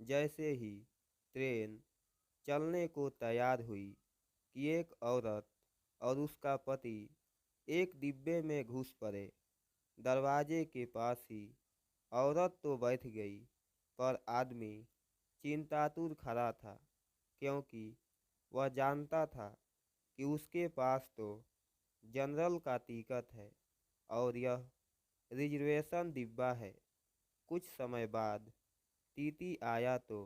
जैसे ही ट्रेन चलने को तैयार हुई कि एक औरत और उसका पति एक डिब्बे में घुस पड़े। दरवाजे के पास ही औरत तो बैठ गई, पर आदमी चिंतातुर खड़ा था, क्योंकि वह जानता था कि उसके पास तो जनरल का टिकट है और यह रिजर्वेशन डिब्बा है। कुछ समय बाद टीटी आया तो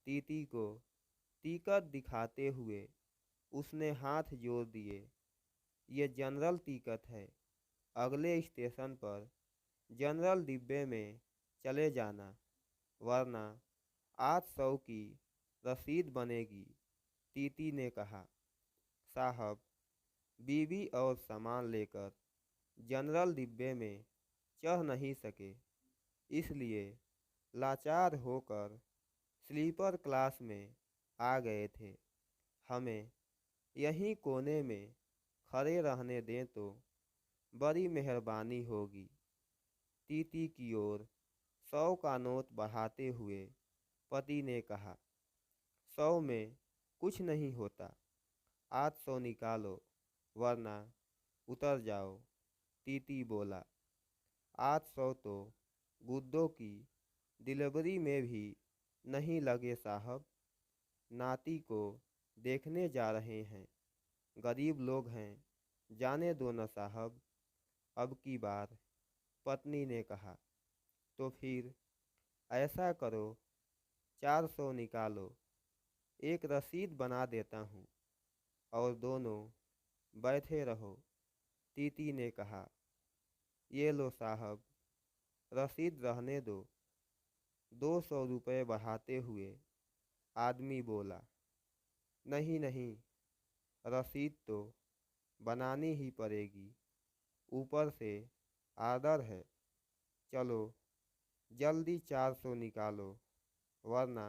टीटी को टिकट दिखाते हुए उसने हाथ जोड़ दिए। ये जनरल टिकट है, अगले स्टेशन पर जनरल डिब्बे में चले जाना, वरना 800 की रसीद बनेगी। टीटी ने कहा। साहब बीवी और सामान लेकर जनरल डिब्बे में चढ़ नहीं सके, इसलिए लाचार होकर स्लीपर क्लास में आ गए थे। हमें यहीं कोने में खड़े रहने दें तो बड़ी मेहरबानी होगी। टीटी की ओर 100 का नोट बढ़ाते हुए पति ने कहा। 100 में कुछ नहीं होता, 800 निकालो, वरना उतर जाओ। टीटी बोला। 800 तो गुड्डों की डिलीवरी में भी नहीं लगे साहब। नाती को देखने जा रहे हैं, गरीब लोग हैं, जाने दो न साहब। अब की बार पत्नी ने कहा। तो फिर ऐसा करो, 400 निकालो, एक रसीद बना देता हूँ और दोनों बैठे रहो। टीटी ने कहा। ये लो साहब, रसीद रहने दो। 200 रुपये बढ़ाते हुए आदमी बोला। नहीं नहीं, रसीद तो बनानी ही पड़ेगी, ऊपर से आर्डर है। चलो जल्दी 400 निकालो, वरना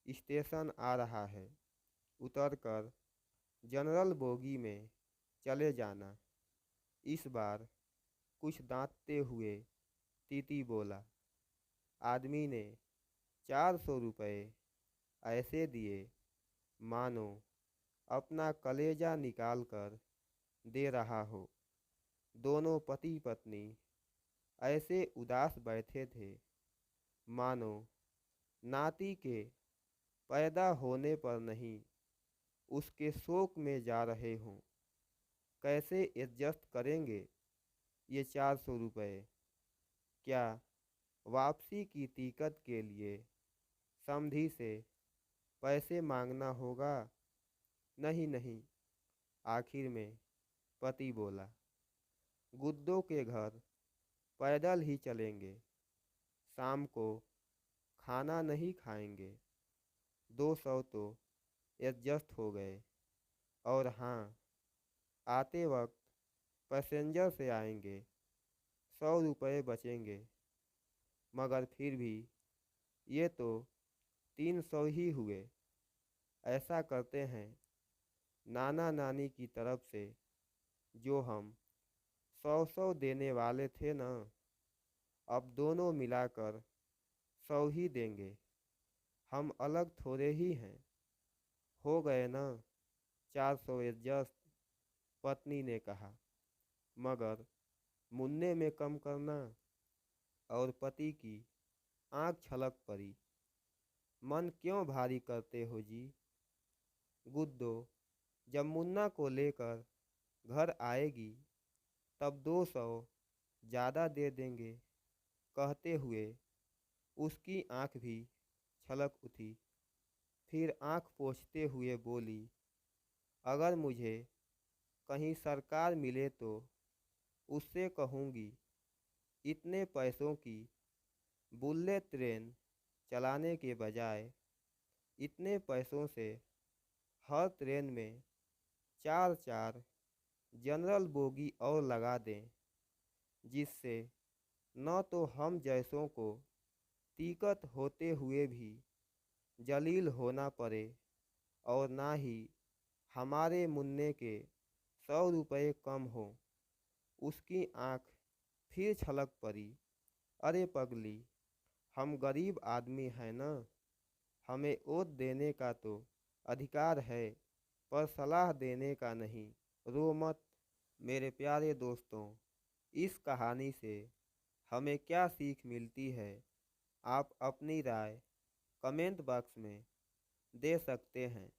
स्टेशन आ रहा है। उतरकर जनरल बोगी में चले जाना। इस बार कुछ दांतते हुए टीटी बोला। आदमी ने 400 रुपये ऐसे दिए मानो अपना कलेजा निकाल कर दे रहा हो। दोनों पति पत्नी ऐसे उदास बैठे थे मानो नाती के पैदा होने पर नहीं, उसके शोक में जा रहे हों। कैसे एडजस्ट करेंगे ये 400 रुपये? क्या वापसी की टिकट के लिए समधी से पैसे मांगना होगा? नहीं नहीं, आखिर में पति बोला। गुड्डों के घर पैदल ही चलेंगे, शाम को खाना नहीं खाएंगे। 200 तो एडजस्ट हो गए। और हाँ, आते वक्त पैसेंजर से आएंगे, 100 रुपये बचेंगे। मगर फिर भी ये तो 300 ही हुए। ऐसा करते हैं, नाना नानी की तरफ से जो हम 100 देने वाले थे ना, अब दोनों मिलाकर 100 ही देंगे। हम अलग थोड़े ही हैं। हो गए ना 400 एडजस्ट? पत्नी ने कहा। मगर मुन्ने में कम करना। और पति की आंख छलक पड़ी। मन क्यों भारी करते हो जी? गुड्डो जब मुन्ना को लेकर घर आएगी तब 200 ज़्यादा दे देंगे। कहते हुए उसकी आंख भी छलक उठी। फिर आंख पोंछते हुए बोली। अगर मुझे कहीं सरकार मिले तो उससे कहूँगी, इतने पैसों की बुलेट ट्रेन चलाने के बजाय इतने पैसों से हर ट्रेन में 4-4 जनरल बोगी और लगा दें, जिससे न तो हम जैसों को टिकट होते हुए भी जलील होना पड़े और ना ही हमारे मुन्ने के 100 रुपये कम हो। उसकी आंख फिर छलक पड़ी। अरे पगली, हम गरीब आदमी हैं न, हमें ओत देने का तो अधिकार है, पर सलाह देने का नहीं। रो मत मेरे प्यारे दोस्तों। इस कहानी से हमें क्या सीख मिलती है, आप अपनी राय कमेंट बॉक्स में दे सकते हैं।